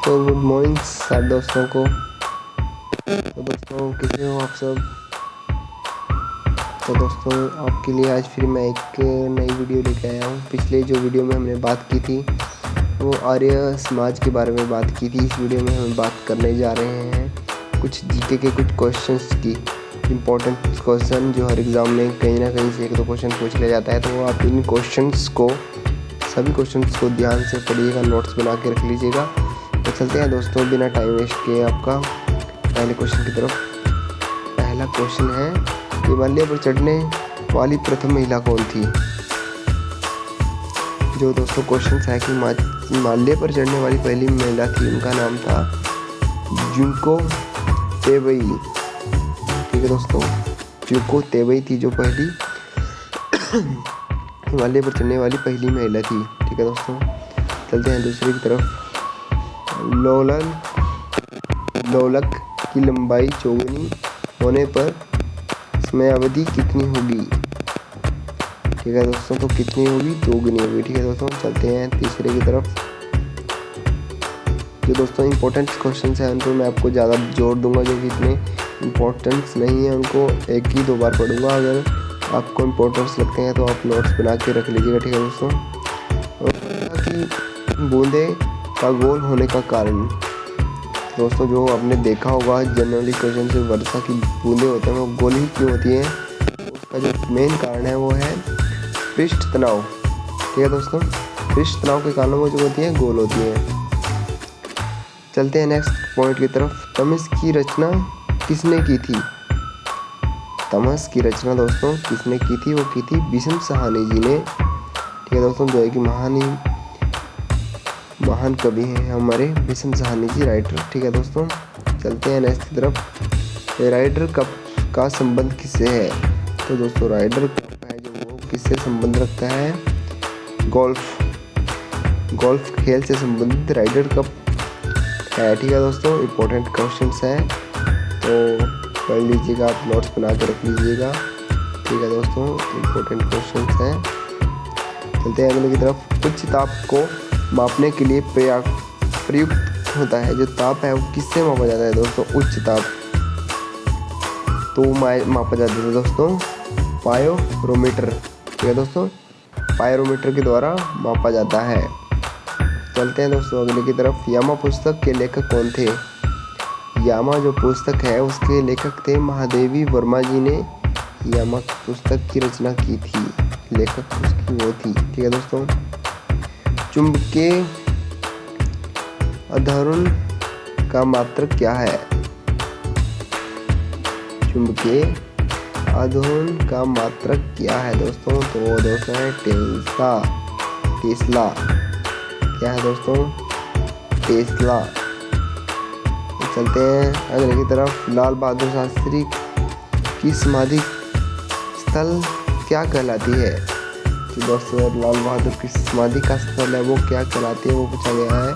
तो good morning सब दोस्तों को। तो दोस्तों कैसे हो आप सब। तो दोस्तों आपके लिए आज फिर मैं एक नई वीडियो लेके आया हूँ। पिछले जो वीडियो में हमने बात की थी वो आर्य समाज के बारे में बात की थी। इस वीडियो में हम बात करने जा रहे हैं कुछ जीके के कुछ क्वेश्चंस की, इम्पोर्टेंट क्वेश्चन जो हर एग्ज़ाम में कहीं ना कहीं से एक दो क्वेश्चन पूछ लिया जाता है। तो आप इन क्वेश्चंस को, सभी क्वेश्चंस को ध्यान से पढ़िएगा, नोट्स बना के रख लीजिएगा। तो चलते हैं दोस्तों बिना टाइम वेस्ट किए आपका पहले क्वेश्चन की तरफ। पहला क्वेश्चन है, हिमालय पर चढ़ने वाली प्रथम महिला कौन थी। जो दोस्तों क्वेश्चन है कि हिमालय पर चढ़ने वाली पहली महिला थी, उनका नाम था जुंको तेबई। ठीक है दोस्तों, जुंको तेबई थी जो पहली हिमालय पर चढ़ने वाली पहली महिला थी। ठीक है दोस्तों, चलते हैं दूसरे की तरफ। लोलक की लंबाई चौगुनी होने पर समयावधि कितनी होगी। ठीक है दोस्तों, तो कितनी होगी, दोगुनी होगी। ठीक है दोस्तों, चलते हैं तीसरे की तरफ। जो दोस्तों इंपॉर्टेंट क्वेश्चन है उनको मैं आपको ज़्यादा जोर दूंगा, जो कि इतने इम्पोर्टेंस नहीं है उनको एक ही दो बार पढ़ूंगा। अगर आपको इम्पोर्टेंस लगते हैं तो आप नोट्स बना के रख लीजिएगा। ठीक है दोस्तों, कि बूंदे का गोल होने का कारण। दोस्तों जो आपने देखा होगा जनरली क्वेश्चन से, वर्षा की बूंदे होते हैं वो गोल ही क्यों होती हैं, उसका जो मेन कारण है वो है पृष्ठ तनाव। ठीक है दोस्तों, पृष्ठ तनाव के कारण वो जो होती हैं गोल होती हैं। चलते हैं नेक्स्ट पॉइंट की तरफ। तमस की रचना किसने की थी। तमस की रचना दोस्तों किसने की थी, वो की थी भीष्म साहनी जी ने। ठीक है दोस्तों, जो है कि महान कवि हैं हमारे भीष्म साहनी जी, राइटर। ठीक है दोस्तों, चलते हैं नेक्स्ट की तरफ। राइडर कप का संबंध किससे है। तो दोस्तों राइडर कप है जो वो किससे संबंध रखता है, गोल्फ खेल से संबंधित राइडर कप है। ठीक है दोस्तों, इम्पोर्टेंट क्वेश्चंस है तो पढ़ लीजिएगा, आप नोट्स बना के रख लीजिएगा। ठीक है दोस्तों, इम्पोर्टेंट क्वेश्चंस हैं। चलते हैं अगले की तरफ। उच्च ताप को मापने के लिए प्रयुक्त होता है, जो ताप है वो किससे मापा जाता है दोस्तों, उच्च ताप तो मापा जाता है दोस्तों पायरोमीटर। ठीक है दोस्तों, पायरोमीटर के द्वारा मापा जाता है। चलते हैं दोस्तों अगले की तरफ। यामा पुस्तक के लेखक कौन थे। यामा जो पुस्तक है उसके लेखक थे महादेवी वर्मा जी ने यामा पुस्तक की रचना की थी, लेखक उसकी वो थी। ठीक है दोस्तों, चुंबकीय आघूर्ण का मात्रक क्या है। चुंबकीय आघूर्ण का मात्रक क्या है दोस्तों, तो दोस्तों है टेस्ला। क्या है दोस्तों, टेस्ला। चलते हैं अगले की तरफ। लाल बहादुर शास्त्री की समाधि स्थल क्या कहलाती है। तो दोस्तों लाल बहादुर की समाधि का स्थल है वो क्या कहलाती है, वो पूछा गया है,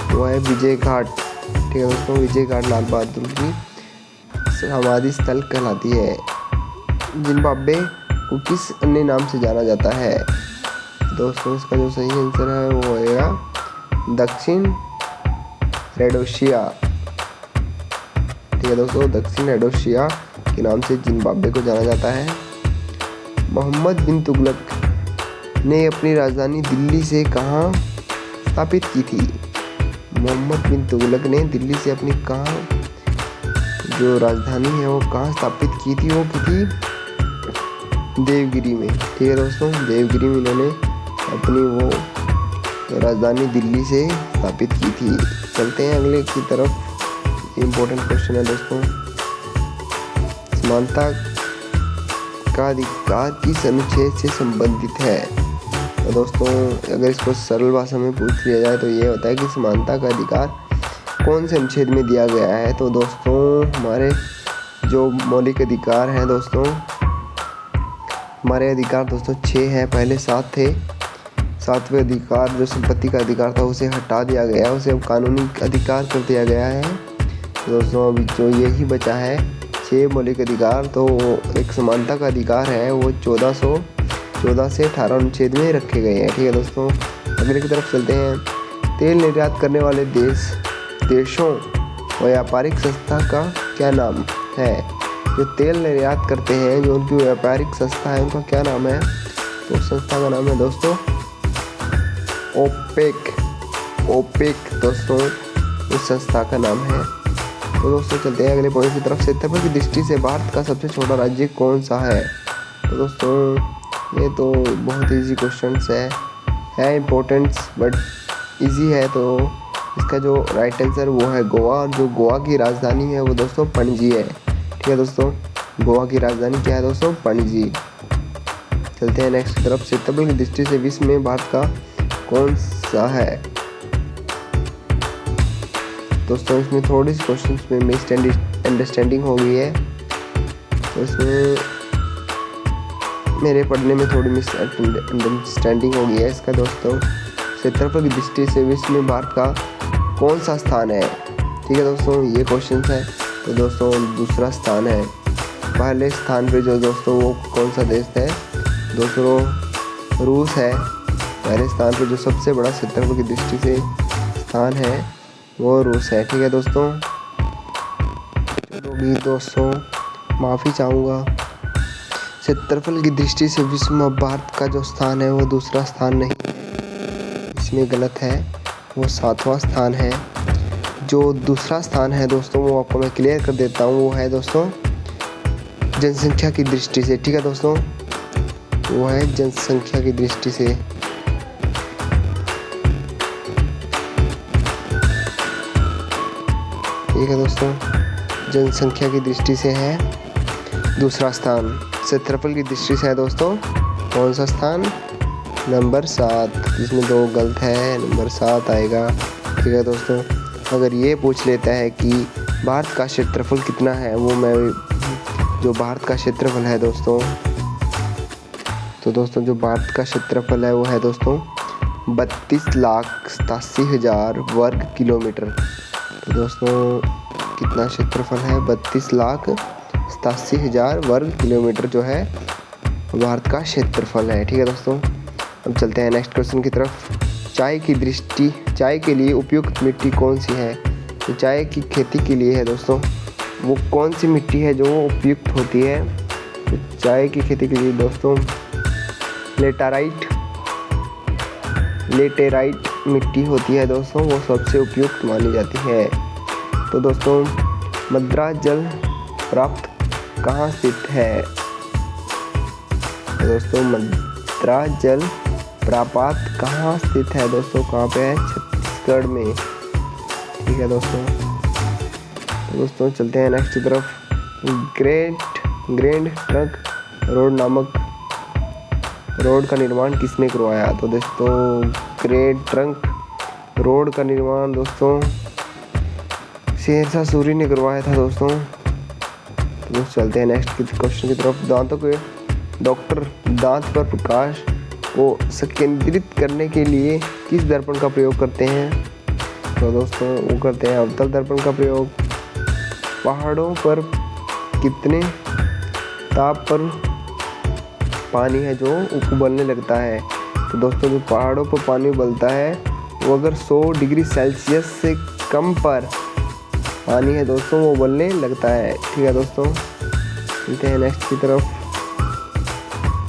वो है विजय घाट। ठीक है दोस्तों, विजय घाट लाल बहादुर की समाधि स्थल कहलाती है। जिम्बाब्वे को किस अन्य नाम से जाना जाता है। दोस्तों इसका जो सही आंसर है वो होगा दक्षिण रोडेशिया। ठीक है दोस्तों, दक्षिण रोडेशिया के नाम से जिम्बाब्वे को जाना जाता है। मोहम्मद बिन तुगलक ने अपनी राजधानी दिल्ली से कहाँ स्थापित की थी। मोहम्मद बिन तुगलक ने दिल्ली से अपनी कहाँ जो राजधानी है वो कहाँ स्थापित की थी, वो की थी देवगिरी में। ठीक है दोस्तों, देवगिरी में इन्होंने अपनी वो राजधानी दिल्ली से स्थापित की थी। चलते हैं अगले की तरफ। इम्पोर्टेंट क्वेश्चन है दोस्तों, समानता का अधिकार किस अनुच्छेद से संबंधित है। तो दोस्तों अगर इसको सरल भाषा में पूछ लिया जाए तो ये होता है कि समानता का अधिकार कौन से अनुच्छेद में दिया गया है। तो दोस्तों हमारे जो मौलिक अधिकार हैं दोस्तों, हमारे अधिकार दोस्तों 6 हैं, पहले 7 थे। 7वें अधिकार जो संपत्ति का अधिकार था उसे हटा दिया गया, उसे अब कानूनी अधिकार कर दिया गया है। तो दोस्तों अभी जो यही बचा है 6 मौलिक अधिकार, तो एक समानता का अधिकार है वो 1414 से 18 अनुच्छेद में रखे गए हैं। ठीक है दोस्तों, अगले की तरफ चलते हैं। तेल निर्यात करने वाले देश देशों व्यापारिक संस्था का क्या नाम है? जो तेल निर्यात करते हैं, जो उनकी व्यापारिक संस्था है, उनका क्या नाम है? तो संस्था का नाम है दोस्तों ओपेक दोस्तों उस संस्था का नाम है। तो दोस्तों चलते हैं अगले पॉइंट की तरफ। क्षेत्रफल की दृष्टि से भारत का सबसे छोटा राज्य कौन सा है? तो दोस्तों ये तो बहुत इजी क्वेश्चन है इम्पोर्टेंट बट इजी है। तो इसका जो राइट आंसर वो है गोवा, और जो गोवा की राजधानी है वो दोस्तों पणजी है। ठीक है दोस्तों, गोवा की राजधानी क्या है दोस्तों? पणजी। चलते हैं नेक्स्ट की तरफ। क्षेत्रफल की दृष्टि से विश्व में भारत का कौन सा है? दोस्तों इसमें थोड़ी सी क्वेश्चन में मिस अंडरस्टैंडिंग हो गई है, तो इसमें मेरे पढ़ने में थोड़ी मिस अंडरस्टैंडिंग हो गई है इसका। दोस्तों क्षेत्रफल की दृष्टि से विश्व में भारत का कौन सा स्थान है? ठीक है दोस्तों, ये क्वेश्चन है। तो दोस्तों दूसरा स्थान है। पहले स्थान पे जो दोस्तों वो कौन सा देश है? दोस्तों रूस है। पहले स्थान पे जो सबसे बड़ा क्षेत्रफल की दृष्टि से स्थान है वो रूस है। ठीक है दोस्तों, चलो भी दोस्तों माफ़ी चाहूँगा। क्षेत्रफल की दृष्टि से विश्व में भारत का जो स्थान है वो दूसरा स्थान नहीं है, इसमें गलत है, वो 7वां स्थान है। जो दूसरा स्थान है दोस्तों वो आपको मैं क्लियर कर देता हूँ, वो है दोस्तों जनसंख्या की दृष्टि से। ठीक है दोस्तों, वो है जनसंख्या की दृष्टि से। ठीक है दोस्तों, जनसंख्या की दृष्टि से है दूसरा स्थान। क्षेत्रफल की दृष्टि से है दोस्तों कौन सा स्थान? नंबर 7, जिसमें 2 गलत है, नंबर 7 आएगा। ठीक है दोस्तों, अगर ये पूछ लेता है कि भारत का क्षेत्रफल कितना है, वो मैं जो भारत का क्षेत्रफल है दोस्तों, तो दोस्तों जो भारत का क्षेत्रफल है वो है दोस्तों 32,87,000 वर्ग किलोमीटर। तो दोस्तों कितना क्षेत्रफल है? 32,87,000 वर्ग किलोमीटर जो है भारत का क्षेत्रफल है। ठीक है दोस्तों, अब चलते हैं नेक्स्ट क्वेश्चन की तरफ। चाय के लिए उपयुक्त मिट्टी कौन सी है? तो चाय की खेती के लिए है दोस्तों वो कौन सी मिट्टी है जो उपयुक्त होती है? तो चाय की खेती के लिए दोस्तों लेटेराइट मिट्टी होती है दोस्तों, वो सबसे उपयुक्त मानी जाती है। तो दोस्तों मद्रा जल प्राप्त कहाँ स्थित है? तो दोस्तों मद्रा जल प्रापात कहाँ स्थित है दोस्तों? कहाँ पे है? छत्तीसगढ़ में। ठीक है दोस्तों, तो दोस्तों चलते हैं नेक्स्ट की तरफ। ग्रैंड ट्रंक रोड नामक रोड का निर्माण किसने करवाया? तो दोस्तों ग्रेट ट्रंक रोड का निर्माण दोस्तों शेरशाह सूरी ने करवाया था दोस्तों। तो दोस्तों चलते हैं नेक्स्ट क्वेश्चन की तरफ। डॉक्टर दांत पर प्रकाश को संकेंद्रित करने के लिए किस दर्पण का प्रयोग करते हैं? तो दोस्तों वो करते हैं अवतल दर्पण का प्रयोग। पहाड़ों पर कितने ताप पर पानी है जो उबलने लगता है? तो दोस्तों जो पहाड़ों पर पानी उबलता है वो अगर 100 डिग्री सेल्सियस से कम पर पानी है दोस्तों वो उबलने लगता है। ठीक है दोस्तों, चलते हैं नेक्स्ट की तरफ।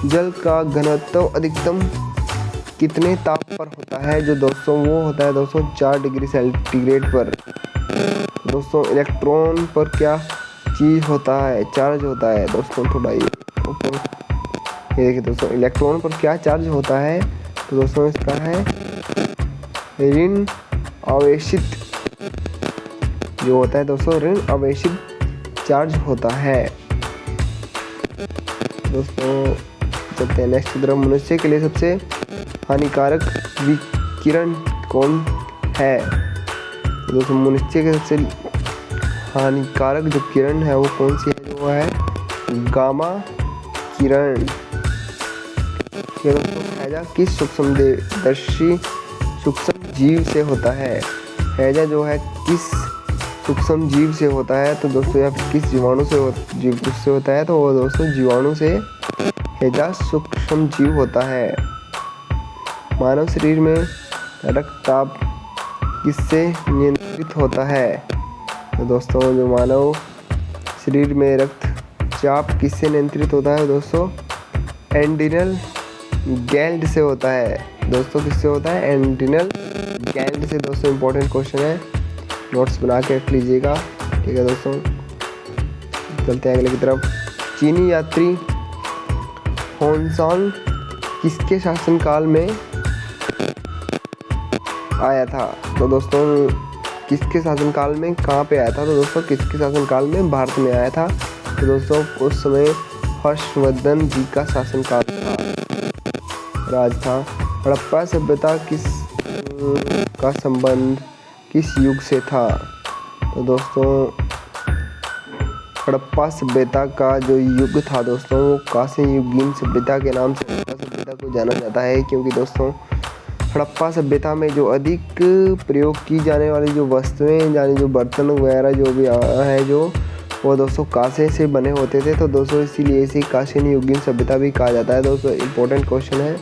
जल का घनत्व अधिकतम कितने ताप पर होता है? जो दोस्तों वो होता है दोस्तों 4 डिग्री सेंटीग्रेड पर। दोस्तों इलेक्ट्रॉन पर क्या चीज़ होता है? चार्ज होता है दोस्तों। थोड़ा ये देखिए दोस्तों, इलेक्ट्रॉन पर क्या चार्ज होता है? तो दोस्तों इसका है ऋण आवेशित जो होता है दोस्तों, ऋण आवेशित चार्ज होता है। दोस्तों चलते हैं नेक्स्ट की तरफ। मनुष्य के लिए सबसे हानिकारक विकिरण कौन है? तो दोस्तों मनुष्य के सबसे हानिकारक जो किरण है वो कौन सी है? जो है गामा किरण। हैजा किस सूक्ष्मदर्शी सूक्ष्म जीव से होता है? हैजा जो है किस सूक्ष्म जीव से होता है? तो दोस्तों या फिर किस जीवाणु से होता है? तो वो दोस्तों जीवाणु से हैजा सूक्ष्म जीव होता है। मानव शरीर में रक्तचाप किससे नियंत्रित होता है? तो दोस्तों जो मानव शरीर में रक्तचाप किससे नियंत्रित होता है दोस्तों? एड्रिनल ग्लैंड से होता है दोस्तों। किससे होता है? एड्रिनल ग्लैंड से। दोस्तों इंपॉर्टेंट क्वेश्चन है, नोट्स बना के रख लीजिएगा। ठीक है दोस्तों, चलते हैं अगले की तरफ। चीनी यात्री होनसांग किसके शासनकाल में आया था? तो दोस्तों किसके शासनकाल में कहाँ पे आया था? तो दोस्तों किसके शासनकाल में? भारत में आया था। तो दोस्तों उस समय हर्षवर्धन जी का शासनकाल था, राज था। हड़प्पा सभ्यता का संबंध किस युग से था? तो दोस्तों हड़प्पा सभ्यता का जो युग था दोस्तों वो कांस्य युगीन सभ्यता के नाम से हड़प्पा सभ्यता को जाना जाता है, क्योंकि दोस्तों हड़प्पा सभ्यता में जो अधिक प्रयोग की जाने वाली जो वस्तुएं यानी जो बर्तन वगैरह जो भी है जो वो दोस्तों कांसे से बने होते थे। तो दोस्तों इसीलिए इसे कांस्य युगीन सभ्यता भी कहा जाता है। दोस्तों इंपॉर्टेंट क्वेश्चन है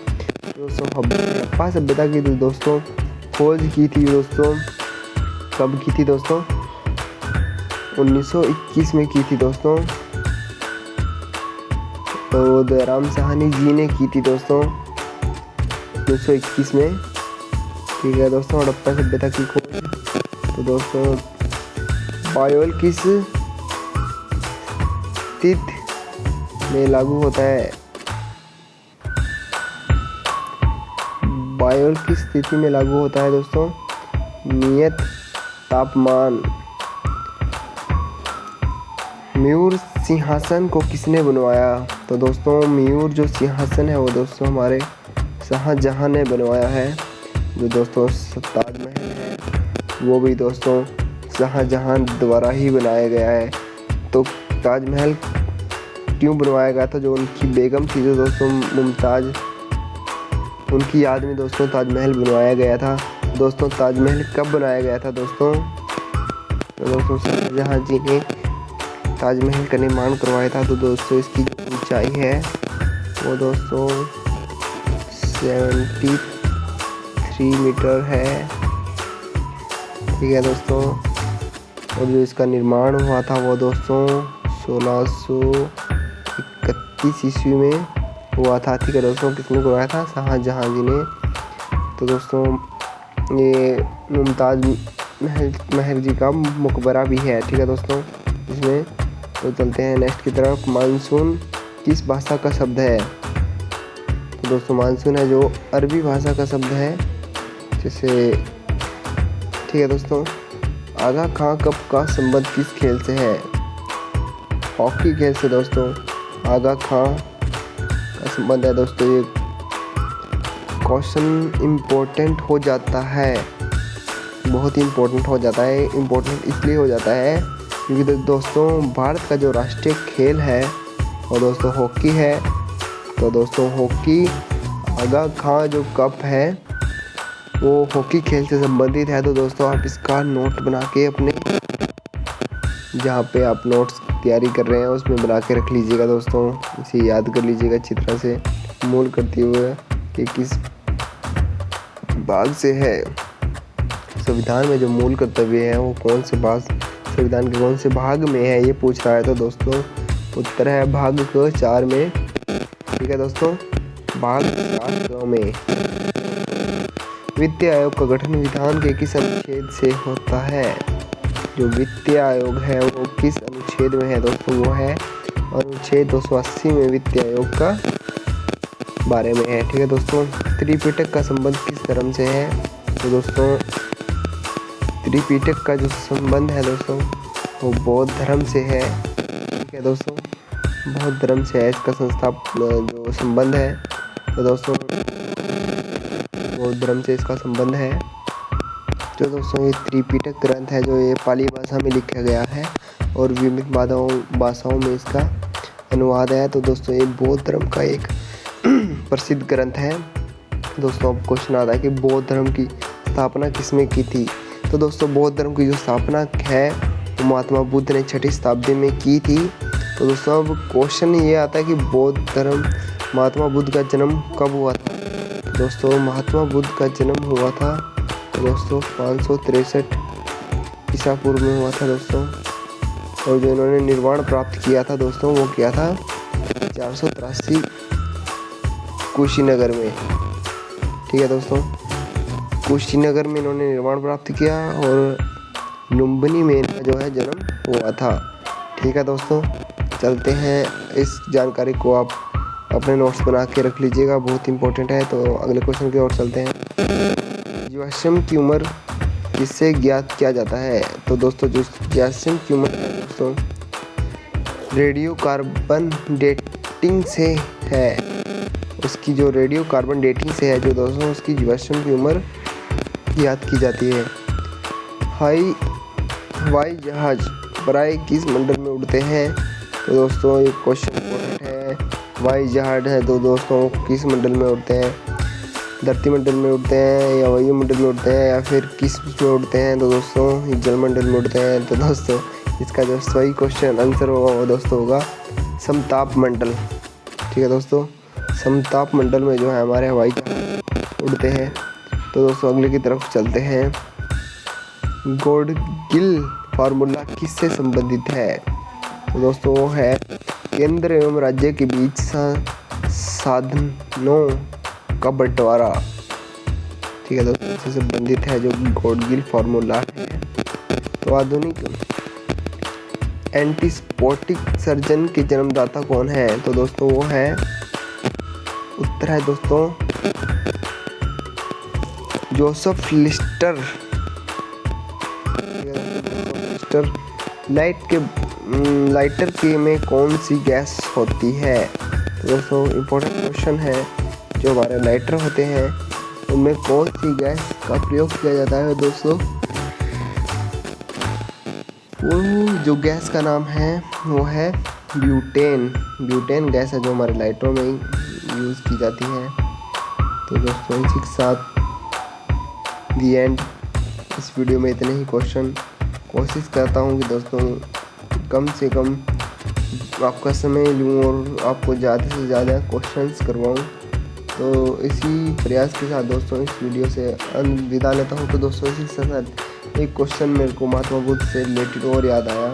दोस्तों। हड़प्पा सभ्यता की दोस्तों खोज की थी दोस्तों, कब की थी दोस्तों? 1921 में की थी दोस्तों। तो दयाराम साहनी जी ने की थी दोस्तों 1921 में। ठीक है दोस्तों, हड़प्पा सभ्यता की खोज। तो दोस्तों बायोल किस स्थिति में लागू होता है? बायोल किस स्थिति में लागू होता है दोस्तों? नियत तापमान। मयूर सिंहासन को किसने बनवाया? तो दोस्तों मयूर जो सिंहासन है वो दोस्तों हमारे शाहजहां ने बनवाया है। जो दोस्तों ताजमहल है वो भी दोस्तों शाहजहां द्वारा ही बनाया गया है। तो ताजमहल क्यों बनवाया गया था? जो उनकी बेगम थी जो दोस्तों मुमताज़, उनकी याद में दोस्तों ताजमहल बनवाया गया था। दोस्तों ताजमहल कब बनाया गया था दोस्तों? तो दोस्तों शाहजहां जी ने ताजमहल का निर्माण करवाया था। तो दोस्तों इसकी जो ऊंचाई है वो दोस्तों 73 मीटर है। ठीक है दोस्तों, और जो इसका निर्माण हुआ था वो दोस्तों 1631 ईस्वी में हुआ था। ठीक है दोस्तों, किसने करवाया था? शाहजहां जी ने। तो दोस्तों ये मुमताज़ महल जी का मकबरा भी है। ठीक है दोस्तों इसमें। तो चलते हैं नेक्स्ट की तरफ। मानसून किस भाषा का शब्द है? तो दोस्तों मानसून है जो अरबी भाषा का शब्द है। जैसे ठीक है दोस्तों, आगा खां कप का संबंध किस खेल से है? हॉकी खेल से दोस्तों आगा खां का संबंध है। दोस्तों ये क्वेश्चन इम्पोर्टेंट हो जाता है, बहुत ही इम्पोर्टेंट हो जाता है। इम्पोर्टेंट इसलिए हो जाता है क्योंकि दोस्तों भारत का जो राष्ट्रीय खेल है वो दोस्तों हॉकी है। तो दोस्तों हॉकी आगा खां जो कप है वो हॉकी खेल से संबंधित है। तो दोस्तों आप इसका नोट बना के अपने जहाँ पे आप नोट्स तैयारी कर रहे हैं उसमें बना के रख लीजिएगा दोस्तों। इसे याद कर लीजिएगा अच्छी तरह से, मूल करते हुए कि किस भाग से है। संविधान में जो मूल कर्तव्य है वो कौन से भाग, संविधान के कौन से भाग में है ये पूछ रहा है। तो दोस्तों उत्तर है भाग क 4 में। ठीक है दोस्तों, भाग 4 में। वित्त आयोग का गठन विधान के किस अनुच्छेद से होता है? जो वित्त आयोग है वो किस अनुच्छेद में है दोस्तों? वो है अनुच्छेद 280 में वित्त आयोग का बारे में है। ठीक है दोस्तों, त्रिपिटक का संबंध किस धर्म से है? तो दोस्तों त्रिपिटक का जो संबंध है दोस्तों वो बौद्ध धर्म से है। ठीक है दोस्तों, बौद्ध धर्म से है इसका जो संबंध है। तो दोस्तों बौद्ध धर्म से इसका संबंध है। तो दोस्तों ये त्रिपिटक ग्रंथ है जो ये पाली भाषा में लिखा गया है और विभिन्न भाषाओं में इसका अनुवाद है। तो दोस्तों ये बौद्ध धर्म का एक प्रसिद्ध ग्रंथ है। दोस्तों अब क्वेश्चन आता है कि बौद्ध धर्म की स्थापना किसने की थी? तो दोस्तों बौद्ध धर्म की जो स्थापना है वो महात्मा बुद्ध ने 6वीं शताब्दी में की थी। तो दोस्तों अब क्वेश्चन ये आता है कि बौद्ध धर्म, महात्मा बुद्ध का जन्म कब हुआ था? दोस्तों महात्मा बुद्ध का जन्म हुआ था तो दोस्तों 563 ईसा पूर्व में हुआ था दोस्तों। और जो इन्होंने निर्वाण प्राप्त किया था दोस्तों वो किया था 483 कुशीनगर में। ठीक है दोस्तों, कुशीनगर में इन्होंने निर्वाण प्राप्त किया और लुम्बिनी में इनका जो है जन्म हुआ था। ठीक है दोस्तों, चलते हैं, इस जानकारी को आप अपने नोट्स बना के रख लीजिएगा, बहुत इंपॉर्टेंट है। तो अगले क्वेश्चन की ओर चलते हैं। जीवाश्म की उम्र किससे ज्ञात किया जाता है? तो दोस्तों जो जीवाश्म की उम्र दोस्तों रेडियो कार्बन डेटिंग से है, उसकी जो रेडियो कार्बन डेटिंग से है जो दोस्तों उसकी जीवाश्म की उम्र ज्ञात की जाती है। हवाई जहाज प्राय किस मंडल में उड़ते हैं? तो दोस्तों ये क्वेश्चन इंपॉर्टेंट है। हवाई जहाज है तो दोस्तों किस मंडल में उड़ते हैं? धरती मंडल में उड़ते हैं या वायुमंडल में उड़ते हैं या फिर किस में उड़ते हैं? तो दोस्तों जलमंडल में उड़ते हैं। तो दोस्तों इसका जो सही क्वेश्चन आंसर होगा वो दोस्तों होगा समताप मंडल। ठीक है दोस्तों, समताप मंडल में जो है हमारे हवाई जहाज उड़ते हैं। तो दोस्तों अगले की तरफ चलते हैं। गॉड-गिल फार्मूला किससे संबंधित है? तो दोस्तों वो है केंद्र एवं राज्य के बीच साधनों का बंटवारा। ठीक है दोस्तों, इससे संबंधित है जो गॉड-गिल फार्मूला है। तो आधुनिक एंटीस्पोटिक सर्जन के जन्मदाता कौन है? तो दोस्तों वो है, उत्तर है दोस्तों जोसेफ लिस्टर। लाइटर के में कौन सी गैस होती है? तो दोस्तों इम्पोर्टेंट क्वेश्चन है, जो हमारे लाइटर होते हैं उनमें कौन सी गैस का प्रयोग किया जाता है? दोस्तों वो जो गैस का नाम है वो है ब्यूटेन। ब्यूटेन गैस है जो हमारे लाइटरों में यूज़ की जाती है। तो दोस्तों इसी के साथ दी एंड, इस वीडियो में इतने ही क्वेश्चन। कोशिश करता हूँ कि दोस्तों कम से कम आपका समय लूँ और आपको ज़्यादा से ज़्यादा क्वेश्चंस करवाऊँ। तो इसी प्रयास के साथ दोस्तों इस वीडियो से विदा लेता हूँ। तो दोस्तों इसी के साथ एक क्वेश्चन मेरे को महात्मा बुद्ध से रिलेटेड और याद आया,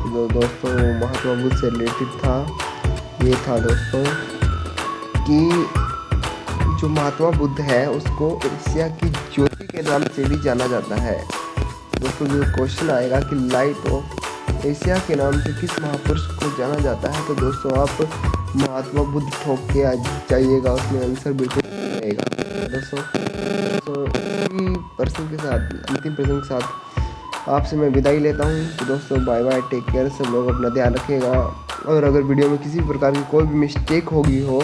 जो दोस्तों महात्मा बुद्ध से रिलेटेड था। ये था दोस्तों कि जो महात्मा बुद्ध है उसको एशिया की ज्योति के नाम से भी जाना जाता है। दोस्तों जो क्वेश्चन आएगा कि लाइट ऑफ एशिया के नाम से किस महापुरुष को जाना जाता है, तो दोस्तों आप महात्मा बुद्ध ठोक के आ जाइएगा, उसमें आंसर बिल्कुल रहेगा। दोस्तों प्रश्न के साथ, अंतिम प्रश्न के साथ आपसे मैं विदाई लेता हूँ। तो दोस्तों बाय बाय, टेक केयर, सब लोग अपना ध्यान रखिएगा। और अगर वीडियो में किसी प्रकार की कोई भी मिस्टेक होगी हो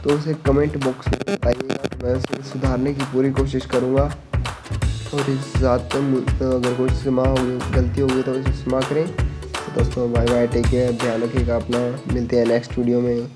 तो उसे कमेंट बॉक्स में बताइएगा, मैं उसे सुधारने की पूरी कोशिश करूँगा। और इस साथ अगर कोई गलती होगी तो इसे क्षमा करें। तो दोस्तों बाय बाय, टेक केयर, ध्यान रखिएगा अपना, मिलते हैं नेक्स्ट वीडियो में।